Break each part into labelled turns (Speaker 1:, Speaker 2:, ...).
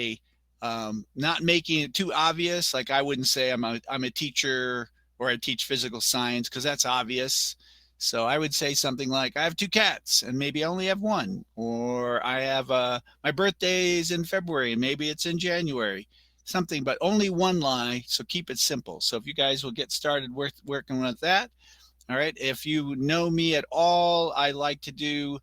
Speaker 1: say, not making it too obvious. Like I wouldn't say I'm a teacher or I teach physical science because that's obvious. So I would say something like, I have 2 cats and maybe I only have one, or I have my birthday's in February and maybe it's in January, something, but only one lie. So keep it simple. So if you guys will get started working with that. All right. If you know me at all, I like to do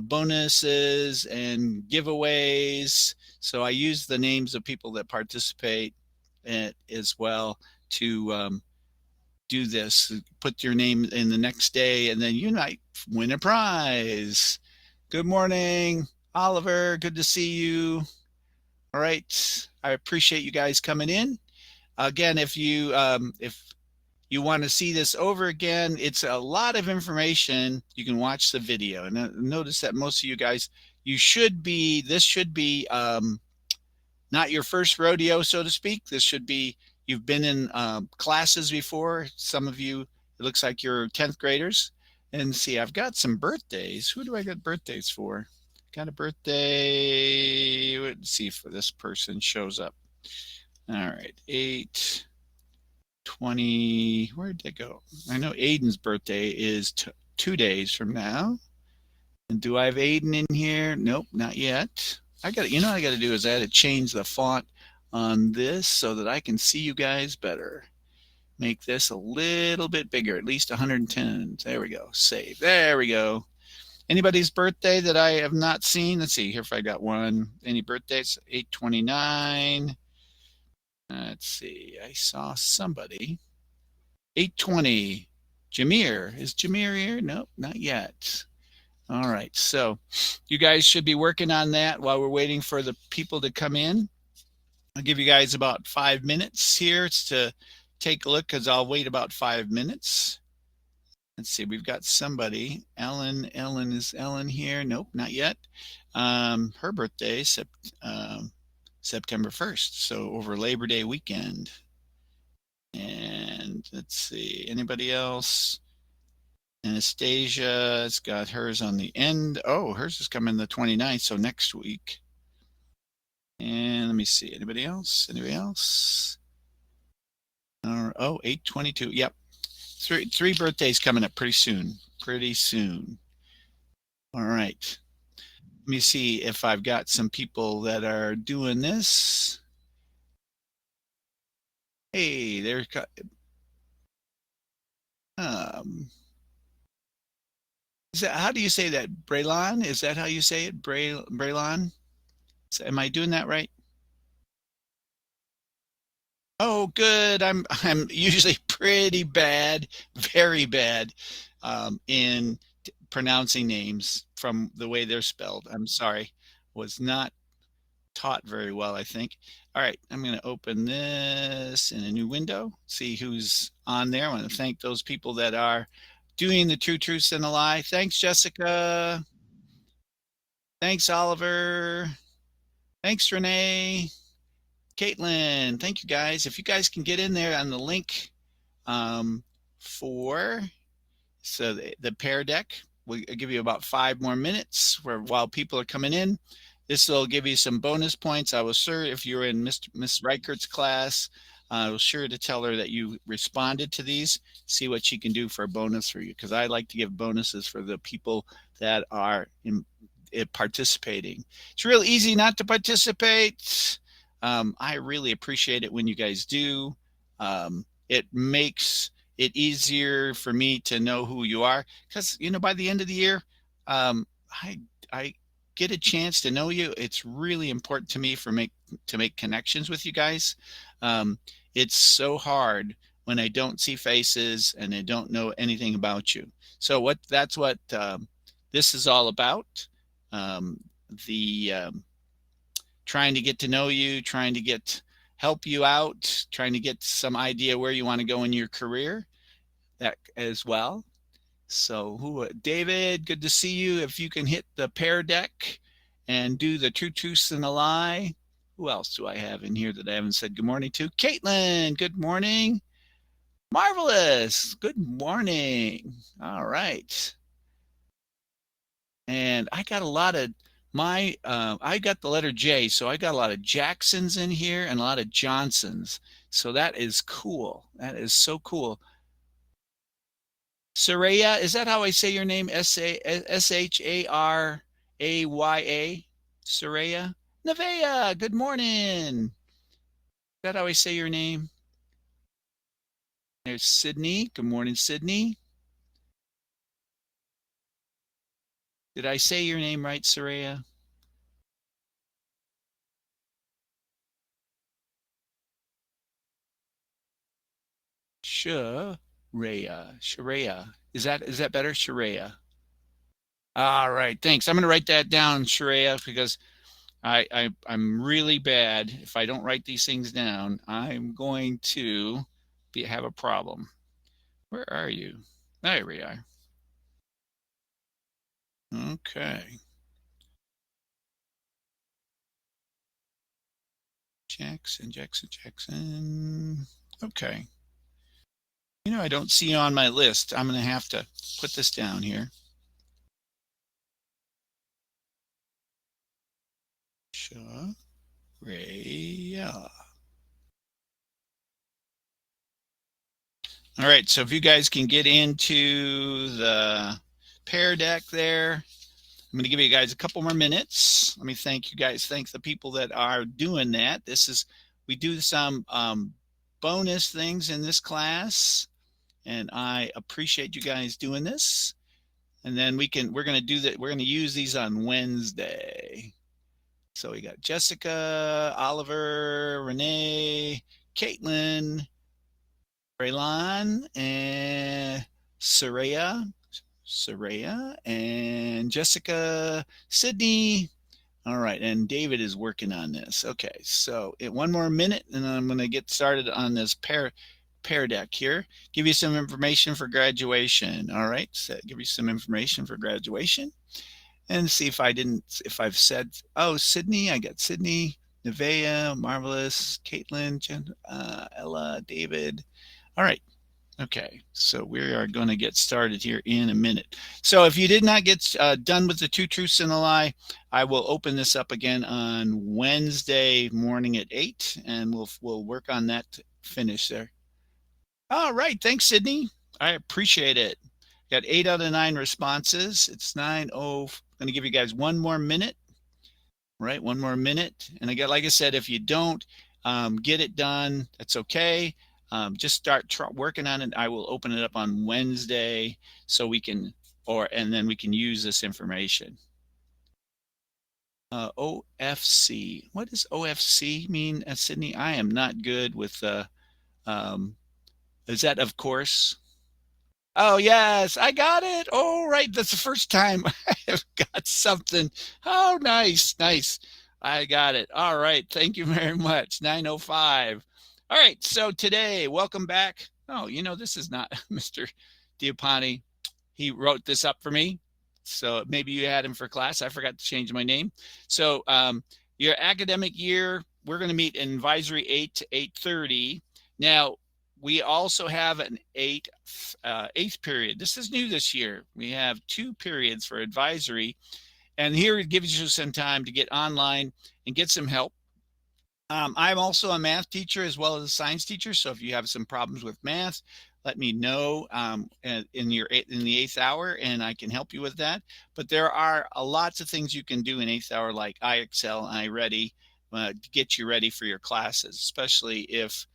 Speaker 1: bonuses and giveaways. So I use the names of people that participate as well to do this. Put your name in the next day, and then you might win a prize. Good morning, Oliver. Good to see you. All right. I appreciate you guys coming in. Again, if you want to see this over again, it's a lot of information. You can watch the video. And notice that most of you guys, this should be not your first rodeo, so to speak. This should be, you've been in classes before. Some of you, it looks like you're 10th graders. And see, I've got some birthdays. Who do I got birthdays for? Got a birthday. Let's see if this person shows up. All right, 8/20. Where'd they go? I know Aiden's birthday is 2 days from now. And do I have Aiden in here? Nope, not yet. What I got to do is I got to change the font on this so that I can see you guys better. Make this a little bit bigger, at least 110. There we go. Save. There we go. Anybody's birthday that I have not seen? Let's see here if I got one. Any birthdays? 8/29. Let's see. I saw somebody. 8/20. Jameer. Is Jameer here? Nope, not yet. All right. So you guys should be working on that while we're waiting for the people to come in. I'll give you guys about 5 minutes here to take a look because I'll wait about 5 minutes. Let's see. We've got somebody. Ellen. Is Ellen here? Nope, not yet. Her birthday is September 1st, so over Labor Day weekend. And let's see, anybody else? Anastasia's got hers on the end. Oh, hers is coming the 29th, so next week. And let me see, anybody else? Oh, 8/22. Yep. Three birthdays coming up pretty soon. All right. Let me see if I've got some people that are doing this. Hey, there's how do you say that? Braylon? Is that how you say it? Braylon? Am I doing that right? Oh, good. I'm usually pretty bad, very bad, in pronouncing names from the way they're spelled. I'm sorry. Was not taught very well, I think. All right, I'm going to open this in a new window, see who's on there. I want to thank those people that are doing the Two Truths and a Lie. Thanks, Jessica. Thanks, Oliver. Thanks, Renee. Caitlin. Thank you, guys. If you guys can get in there on the link for the Pear Deck, we'll give you about 5 more minutes while people are coming in. This will give you some bonus points. I was sure if you're in Miss Reichert's class, I was sure to tell her that you responded to these, see what she can do for a bonus for you, because I like to give bonuses for the people that are participating. It's real easy not to participate. I really appreciate it when you guys do. It makes it easier for me to know who you are, because by the end of the year, I get a chance to know you. It's really important to me to make connections with you guys. It's so hard when I don't see faces and I don't know anything about you. So that's what this is all about. Trying to get to know you, trying to help you out, trying to get some idea where you want to go in your career, that as well. So David, good to see you. If you can hit the Pear Deck and do the Two Truths and a Lie. Who else do I have in here that I haven't said good morning to? Caitlin, good morning. Marvelous, good morning. All right. And I got a lot of I got the letter J, so I got a lot of Jacksons in here and a lot of Johnsons. So that is cool. That is so cool. Saraya, is that how I say your name? Sharaya? Saraya? Nevaeh, good morning. Is that how I say your name? There's Sydney. Good morning, Sydney. Did I say your name right, Saraya? Sharaya. Sharaya. Is that better? Sharaya. All right, thanks. I'm going to write that down, Sharaya, because I'm really bad. If I don't write these things down, I'm going to have a problem. Where are you? There we are. Okay. Jackson. Okay. I don't see you on my list. I'm going to have to put this down here. Sharaya. All right, so if you guys can get into the Pear Deck there, I'm going to give you guys a couple more minutes. Let me thank you guys. Thank the people that are doing that. We do some bonus things in this class, and I appreciate you guys doing this. And then we're going to do that. We're going to use these on Wednesday. So we got Jessica, Oliver, Renee, Caitlin, Braylon, and Saraya, and Jessica, Sydney. All right, and David is working on this. Okay, so one more minute, and I'm going to get started on this pair deck here. Give you some information for graduation. All right, so give you some information for graduation, and see if I've said. Oh, Sydney, I got Sydney, Nevaeh, Marvelous, Caitlin, Ella, David. All right. Okay, so we are going to get started here in a minute. So if you did not get done with the two truths and a lie, I will open this up again on Wednesday morning at 8, and we'll work on that to finish there. All right, thanks, Sydney. I appreciate it. Got 8 out of 9 responses. It's 9:0. I'm going to give you guys one more minute. Right, one more minute. And again, like I said, if you don't get it done, that's okay. Just start working on it. I will open it up on Wednesday so we can, and then we can use this information. OFC. What does OFC mean, Sydney? I am not good with is that of course? Oh, yes, I got it. Oh, right. That's the first time I have got something. Oh, nice, nice. I got it. All right. Thank you very much. 9:05. All right. So today, welcome back. Oh, this is not Mr. Diapani. He wrote this up for me. So maybe you had him for class. I forgot to change my name. So your academic year, we're going to meet in advisory 8 to 8:30. Now, we also have an eighth period. This is new this year. We have 2 periods for advisory. And here it gives you some time to get online and get some help. I'm also a math teacher as well as a science teacher. So if you have some problems with math, let me know in the 8th hour, and I can help you with that. But there are lots of things you can do in 8th hour, like iExcel and iReady, to get you ready for your classes, especially if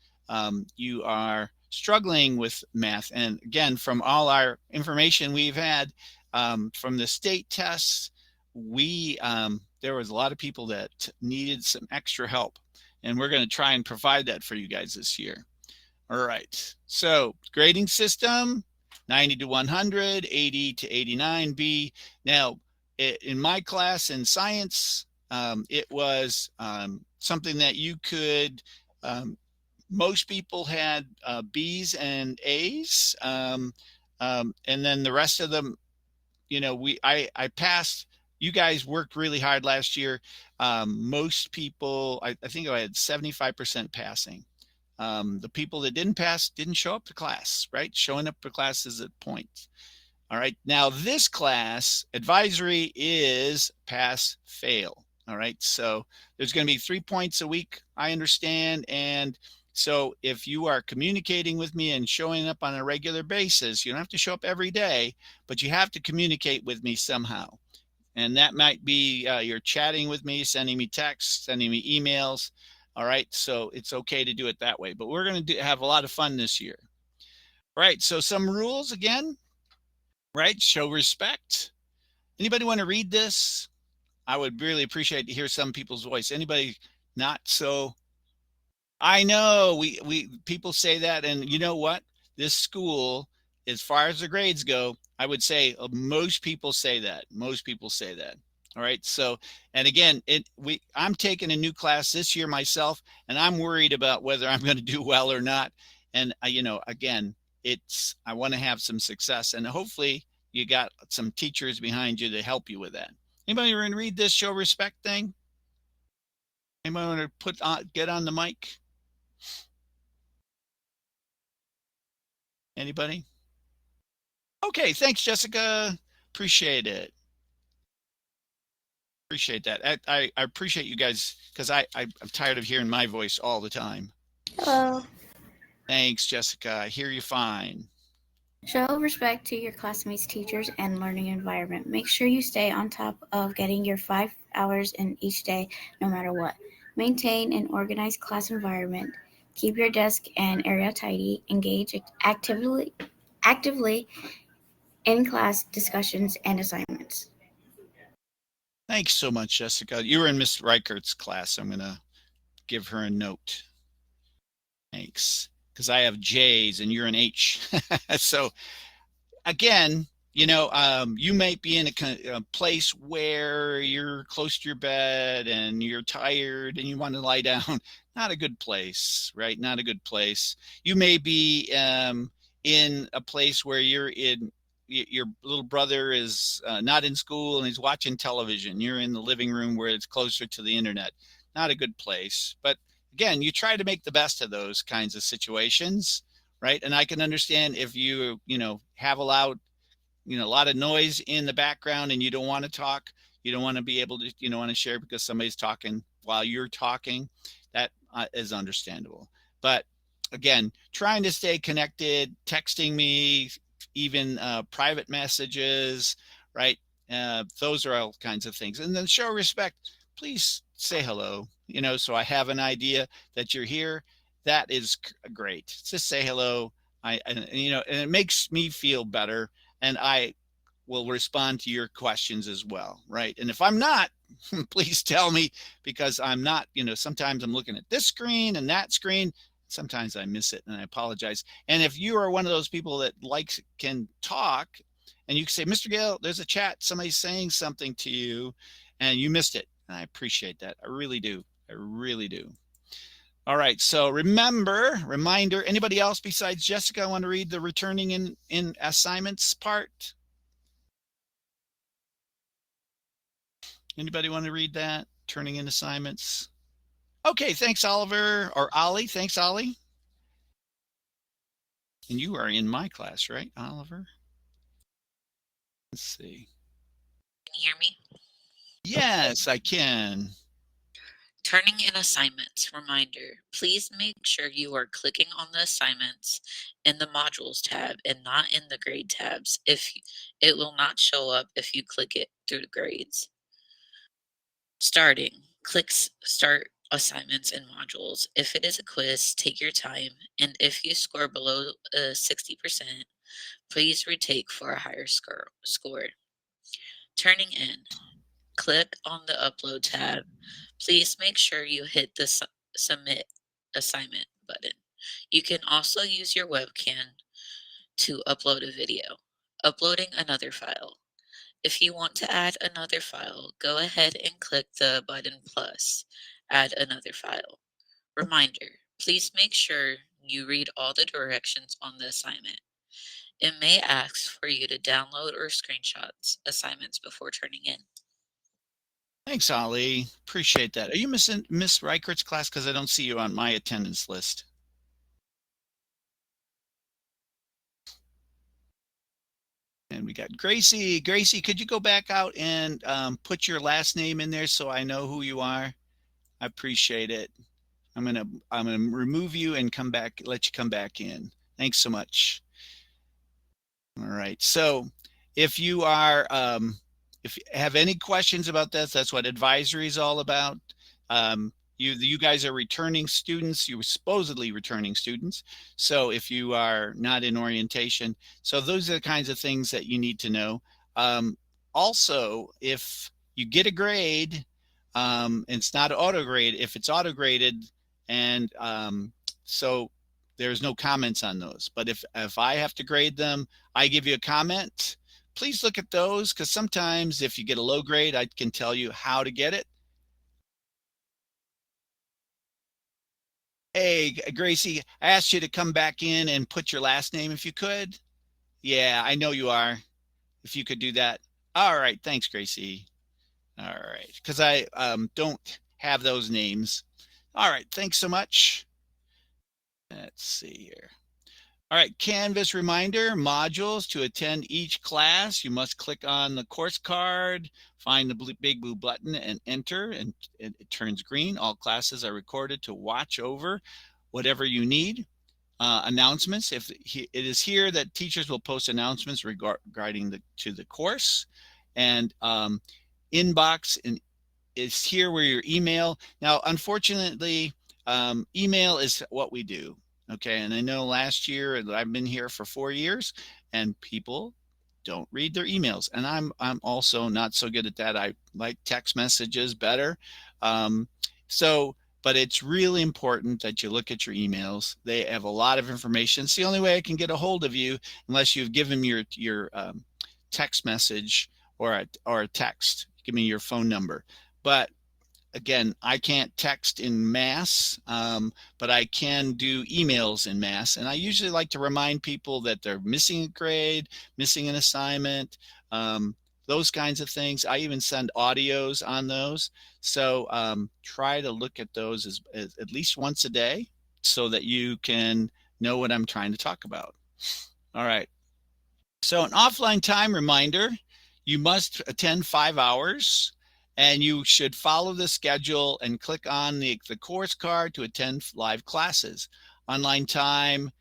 Speaker 1: you are struggling with math. And again, from all our information we've had from the state tests, there was a lot of people that needed some extra help, and we're going to try and provide that for you guys this year. All right, so grading system, 90 to 100, 80 to 89B. Now, in my class in science, it was something that you could, most people had B's and A's, and then the rest of them, I passed. You guys worked really hard last year. Most people, I think I had 75% passing. The people that didn't pass didn't show up to class, right? Showing up to class is a point. All right. Now this class advisory is pass fail. All right. So there's going to be 3 points a week, I understand. And so if you are communicating with me and showing up on a regular basis, you don't have to show up every day, but you have to communicate with me somehow. And that might be you're chatting with me, sending me texts, sending me emails. All right. So it's okay to do it that way. But we're going to have a lot of fun this year. All right. So some rules again, right? Show respect. Anybody want to read this? I would really appreciate to hear some people's voice. Anybody not so? I know we people say that, and you know what? This school, as far as the grades go, I would say most people say that. Most people say that. All right. So, and again, I'm taking a new class this year myself, and I'm worried about whether I'm going to do well or not. And again, I want to have some success, and hopefully you got some teachers behind you to help you with that. Anybody want to read this show respect thing? Anybody want to get on the mic? Anybody? Okay, thanks, Jessica. Appreciate it. Appreciate that. I appreciate you guys because I'm tired of hearing my voice all the time.
Speaker 2: Hello.
Speaker 1: Thanks, Jessica. I hear you fine.
Speaker 2: Show respect to your classmates, teachers, and learning environment. Make sure you stay on top of getting your 5 hours in each day, no matter what. Maintain an organized class environment. Keep your desk and area tidy. Engage actively in class discussions and assignments.
Speaker 1: Thanks so much, Jessica. You were in Miss Reichert's class. I'm going to give her a note. Thanks. Because I have J's and you're an H. So again, you might be in a place where you're close to your bed and you're tired and you want to lie down. Not a good place, right? Not a good place. You may be in a place where your little brother is not in school and he's watching television. You're in the living room where it's closer to the internet. Not a good place. But again, you try to make the best of those kinds of situations, right? And I can understand if you have a lot of noise in the background and you don't want to talk, you don't want to be able to, want to share because somebody's talking while you're talking. That is understandable. But again, trying to stay connected, texting me, even private messages, right? Those are all kinds of things. And then show respect. Please say hello, so I have an idea that you're here. That is great. Just say hello. And it makes me feel better, and I will respond to your questions as well, right? And if I'm not, please tell me, because I'm not, sometimes I'm looking at this screen and that screen. Sometimes I miss it and I apologize. And if you are one of those people that can talk and you can say, Mr. Gale, there's a chat, somebody's saying something to you and you missed it. And I appreciate that. I really do. I really do. All right. So reminder, anybody else besides Jessica want to read the returning in assignments part? Anybody want to read that? Turning in assignments. Okay. Thanks, Oliver, or Ollie. Thanks, Ollie. And you are in my class, right, Oliver? Let's see.
Speaker 3: Can you hear me?
Speaker 1: Yes, I can.
Speaker 3: Turning in assignments. Reminder, please make sure you are clicking on the assignments in the modules tab and not in the grade tabs. It will not show up if you click it through the grades. Starting. Click start assignments and modules. If it is a quiz, take your time, and if you score below 60%, please retake for a higher score. Turning in. Click on the Upload tab. Please make sure you hit the Submit Assignment button. You can also use your webcam to upload a video. Uploading another file. If you want to add another file, go ahead and click the button plus Add Another File. Reminder, please make sure you read all the directions on the assignment. It may ask for you to download or screenshots assignments before turning in.
Speaker 1: Thanks, Ollie. Appreciate that. Are you missing Miss Reichert's class? Because I don't see you on my attendance list. And we got Gracie. Gracie, could you go back out and put your last name in there so I know who you are? I appreciate it. I'm gonna remove you and come back, let you come back in. Thanks so much. All right. So if you are if you have any questions about this, that's what advisory is all about. You guys are returning students. You're supposedly returning students. So if you are not in orientation, so those are the kinds of things that you need to know. Also, if you get a grade, it's not auto grade. If it's auto graded, and so there's no comments on those. But if I have to grade them, I give you a comment. Please look at those, because sometimes if you get a low grade, I can tell you how to get it. Hey, Gracie, I asked you to come back in and put your last name if you could. Yeah, I know you are. If you could do that. All right. Thanks, Gracie. All right. Because I don't have those names. All right. Thanks so much. Let's see here. All right, Canvas reminder, modules to attend each class. You must click on the course card, find the big blue button and enter, and it turns green. All classes are recorded to watch over whatever you need. Announcements, if it is here that teachers will post announcements regarding the course. And inbox is here where your email. Now, unfortunately, email is what we do. Okay. And I know last year I've been here for 4 years and people don't read their emails. And I'm also not so good at that. I like text messages better. So, but it's really important that you look at your emails. They have a lot of information. It's the only way I can get a hold of you unless you've given me your text message or a text. Give me your phone number. But again, I can't text in mass, but I can do emails in mass. And I usually like to remind people that they're missing a grade, missing an assignment, those kinds of things. I even send audios on those. So try to look at those as at least once a day so that you can know what I'm trying to talk about. All right. So an offline time reminder, you must attend 5 hours. And you should follow the schedule and click on the course card to attend live classes. Offline time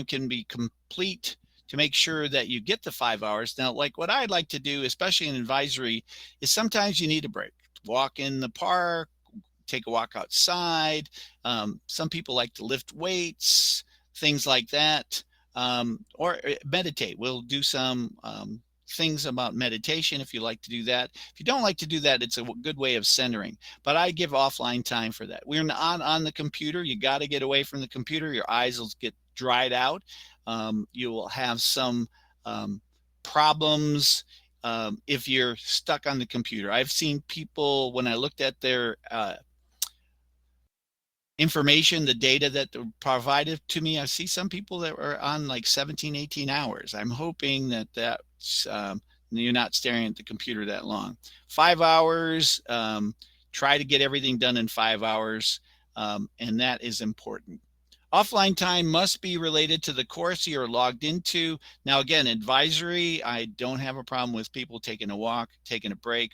Speaker 1: can be complete to make sure that you get the 5 hours. Now, like what I'd like to do, especially in advisory, is sometimes you need a break. Walk in the park, take a walk outside. Some people like to lift weights, things like that, or meditate. We'll do some things about meditation if you like to do that. If you don't like to do that, it's a good way of centering. But I give offline time for that. We're not on the computer. You got to get away from the computer. Your eyes will get dried out. You will have some problems if you're stuck on the computer. I've seen people, when I looked at their information, the data that provided to me, I see some people that were on like 17, 18 hours. I'm hoping that that's you're not staring at the computer that long. 5 hours, try to get everything done in 5 hours, and that is important. Offline time must be related to the course you're logged into. Now, again, advisory, I don't have a problem with people taking a walk, taking a break.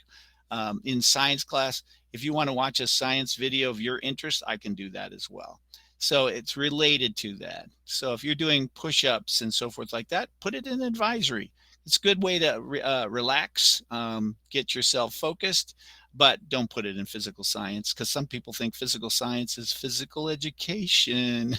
Speaker 1: In science class, if you want to watch a science video of your interest, I can do that as well. So it's related to that. So if you're doing push-ups and so forth like that, put it in advisory. It's a good way to relax, get yourself focused, but don't put it in physical science, because some people think physical science is physical education.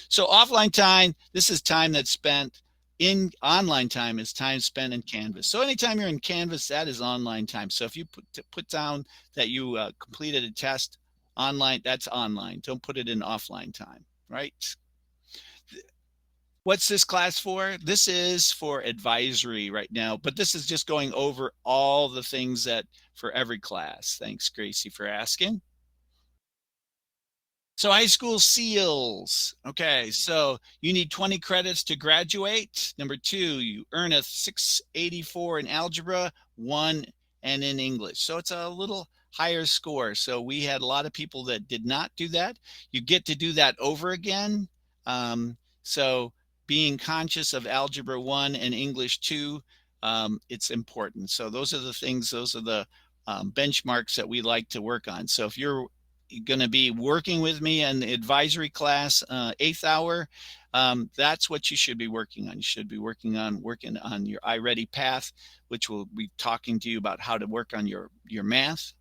Speaker 1: So offline time, this is time that's spent in online time, is time spent in Canvas. So anytime you're in Canvas, that is online time. So if you put down that you completed a test online, that's online. Don't put it in offline time, right? What's this class for? This is for advisory right now, but this is just going over all the things that for every class. Thanks, Gracie, for asking. So high school seals. Okay, so you need 20 credits to graduate. Number 2, you earn a 684 in algebra, 1 and in English. So it's a little higher score. So we had a lot of people that did not do that. You get to do that over again. So being conscious of Algebra 1 and English 2, it's important. So those are the things, those are the benchmarks that we like to work on. So if you're going to be working with me in the advisory class, 8th hour, that's what you should be working on. You should be working on your iReady path, which will be talking to you about how to work on your math.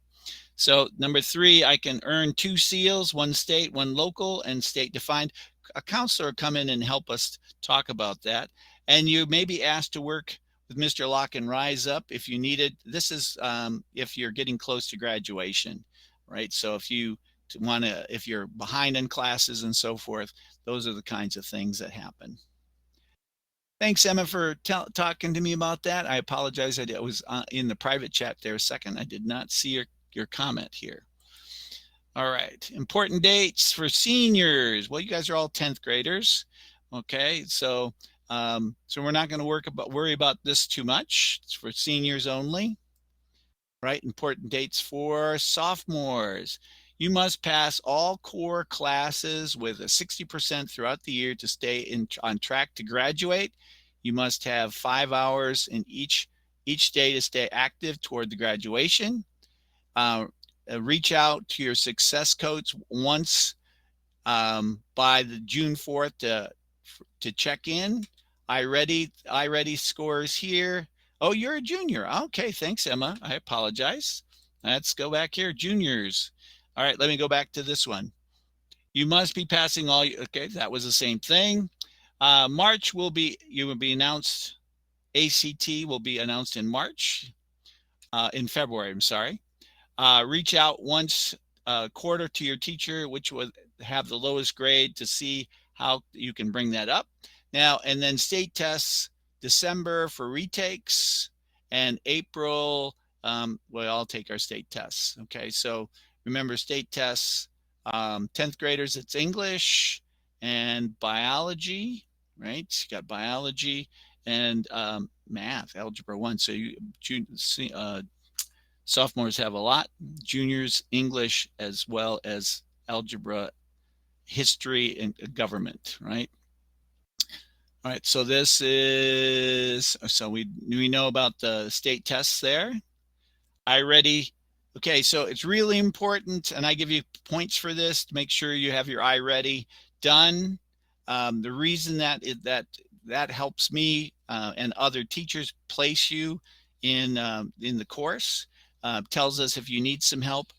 Speaker 1: So number 3, I can earn 2 seals, 1 state, 1 local, and state defined. A counselor will come in and help us talk about that. And you may be asked to work with Mr. Lock and Rise Up if you need it. This is if you're getting close to graduation, right? So if you want to, if you're behind in classes and so forth, those are the kinds of things that happen. Thanks, Emma, for talking to me about that. I apologize. I was in the private chat there a second. I did not see your comment here. All right, important dates for seniors. Well, you guys are all 10th graders. Okay, so we're not going to worry about this too much. It's for seniors only. Right, important dates for sophomores. You must pass all core classes with a 60% throughout the year to stay on track to graduate. You must have 5 hours in each day to stay active toward the graduation. Reach out to your success coach once by the June 4th to check in. iReady scores here. Oh, you're a junior. Okay, thanks, Emma. I apologize. Let's go back here. Juniors. All right, let me go back to this one. You must be passing all. Okay, that was the same thing. March will be announced. ACT will be announced in March. In February, I'm sorry. Reach out once a quarter to your teacher, which would have the lowest grade, to see how you can bring that up. Now, and then state tests, December for retakes, and April, we'll all take our state tests. Okay, so remember state tests, 10th graders, it's English and biology, right? You got biology and math, Algebra 1. So sophomores have a lot, juniors English, as well as algebra, history, and government, right? All right, so this is, so we know about the state tests there. iReady. Okay, so it's really important, and I give you points for this to make sure you have your iReady done. The reason that helps me and other teachers place you in the course tells us if you need some help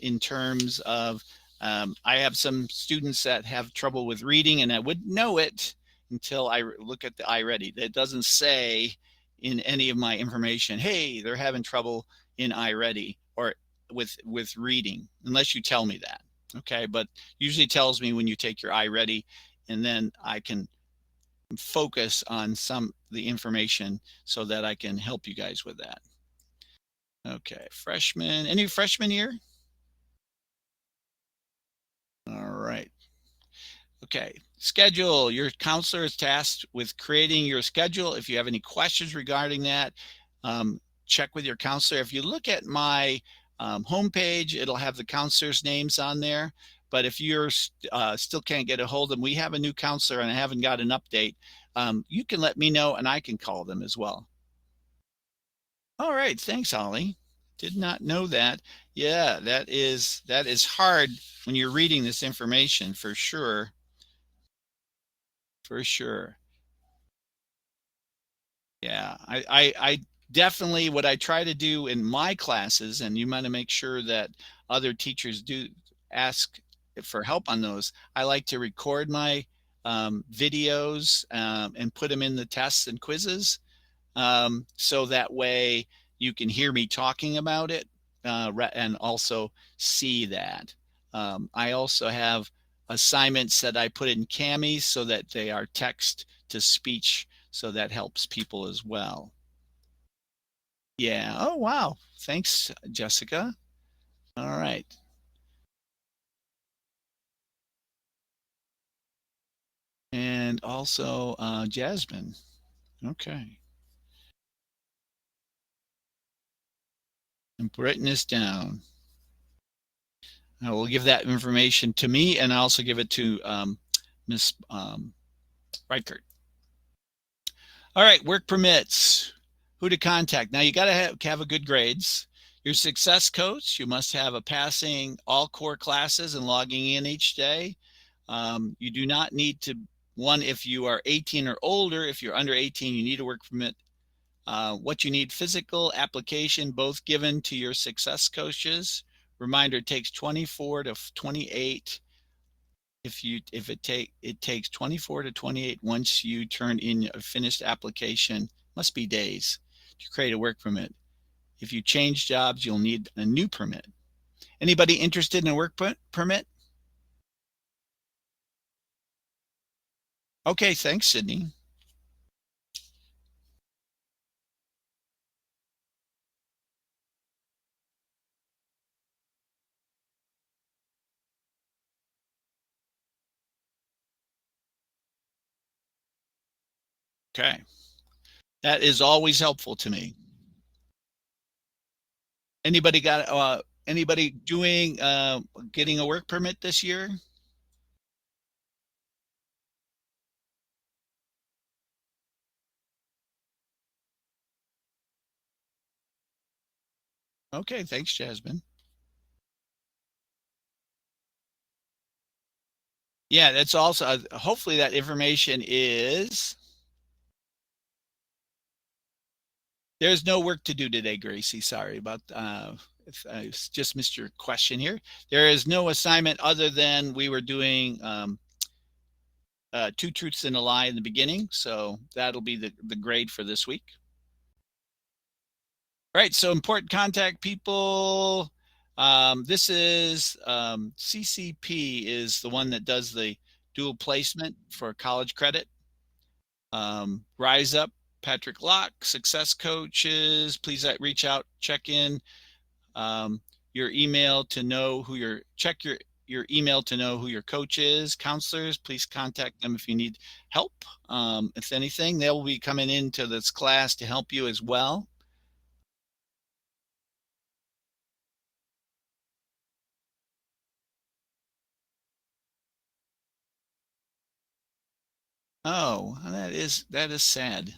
Speaker 1: in terms of, I have some students that have trouble with reading, and I wouldn't know it until I look at the iReady. That doesn't say in any of my information, hey, they're having trouble in iReady or with reading, unless you tell me that. Okay, but usually tells me when you take your iReady, and then I can focus on the information so that I can help you guys with that. Okay, freshmen. Any freshmen here? All right. Okay, schedule. Your counselor is tasked with creating your schedule. If you have any questions regarding that, check with your counselor. If you look at my homepage, it'll have the counselors' names on there. But if you're still can't get a hold of them, we have a new counselor and I haven't got an update. You can let me know and I can call them as well. All right, thanks, Holly. Did not know that. Yeah, that is hard when you're reading this information, for sure. For sure. Yeah, I definitely, what I try to do in my classes, and you want to make sure that other teachers do ask for help on those, I like to record my videos and put them in the tests and quizzes, so that way you can hear me talking about it and also see that. I also have assignments that I put in Camis so that they are text to speech, so that helps people as well. Yeah. Oh, wow. Thanks, Jessica. All right. And also Jasmine. Okay. I'm writing this down. I will give that information to me, and I also give it to Miss Reichert. All right, work permits. Who to contact. Now you got to have a good grades. Your success coach, you must have a passing all core classes and logging in each day. You do not need to, one, if you are 18 or older, if you're under 18, you need a work permit. What you need, physical application, both given to your success coaches. Reminder, it takes 24 to 28. It takes 24 to 28 once you turn in a finished application, must be days, to create a work permit. If you change jobs, you'll need a new permit. Anybody interested in a work permit? Okay, thanks, Sydney. Okay, that is always helpful to me. Anybody doing getting a work permit this year? Okay, thanks, Jasmine. Yeah, that's also hopefully that information is. There's no work to do today, Gracie. Sorry about if I just missed your question here. There is no assignment other than we were doing two truths and a lie in the beginning. So that'll be the grade for this week. All right, so important contact people. This is CCP is the one that does the dual placement for college credit. Rise Up, Patrick Locke, success coaches. Please reach out, check in your email to know who your email to know who your coach is. Counselors, please contact them if you need help. If anything, they'll be coming into this class to help you as well. Oh, that is sad.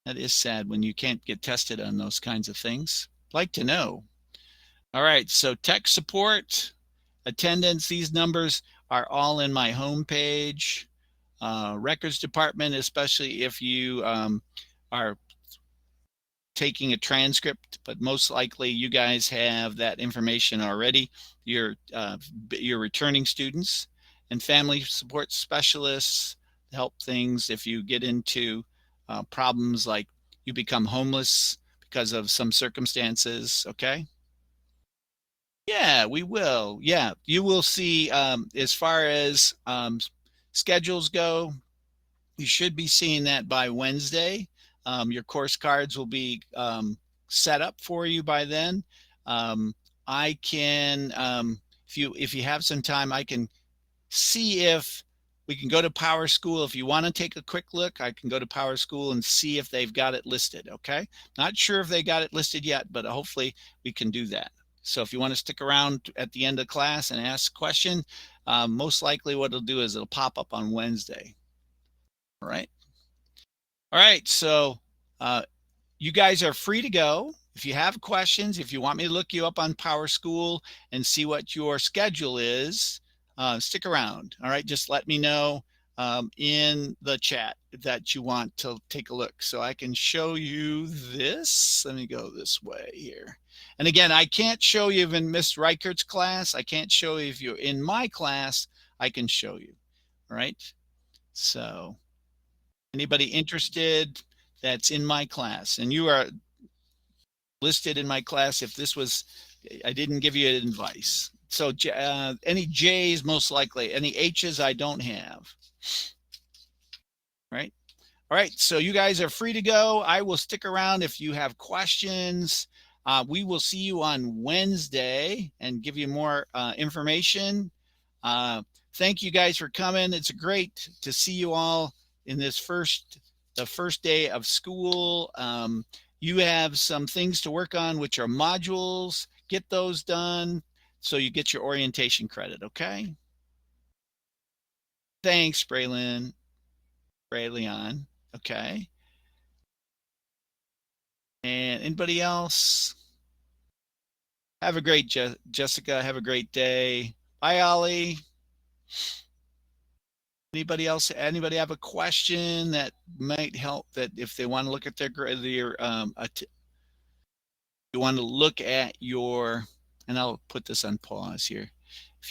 Speaker 1: That is sad when you can't get tested on those kinds of things. Like to know. All right, so tech support, attendance, these numbers are all in my homepage. Records department, especially if you are taking a transcript, but most likely you guys have that information already. Your returning students and family support specialists help things if you get into problems like you become homeless because of some circumstances. Okay. Yeah, we will. Yeah, you will see as far as schedules go, you should be seeing that by Wednesday. Your course cards will be set up for you by then. I can, if you have some time, I can see if we can go to Power School. If you want to take a quick look, I can go to Power School and see if they've got it listed. Okay, not sure if they got it listed yet, but hopefully we can do that. So if you want to stick around at the end of class and ask a question, most likely what it'll do is it'll pop up on Wednesday. All right. All right. So you guys are free to go. If you have questions, if you want me to look you up on Power School and see what your schedule is, stick around. All right. Just let me know in the chat that you want to take a look. So I can show you this. Let me go this way here. And again, I can't show you in Miss Reichert's class. I can't show you if you're in my class. I can show you. All right. So anybody interested that's in my class, and you are listed in my class if this was, I didn't give you advice. So any J's most likely, any H's I don't have. Right. All right, so you guys are free to go. I will stick around if you have questions. We will see you on Wednesday and give you more information. Thank you guys for coming. It's great to see you all in the first day of school. You have some things to work on, which are modules. Get those done so you get your orientation credit, okay? Thanks, Braylon. Ray Leon. Okay. And anybody else? Have a great Jessica. Have a great day. Bye, Ollie. Anybody else? Anybody have a question that might help? That if they want to look at you want to look at your, and I'll put this on pause here.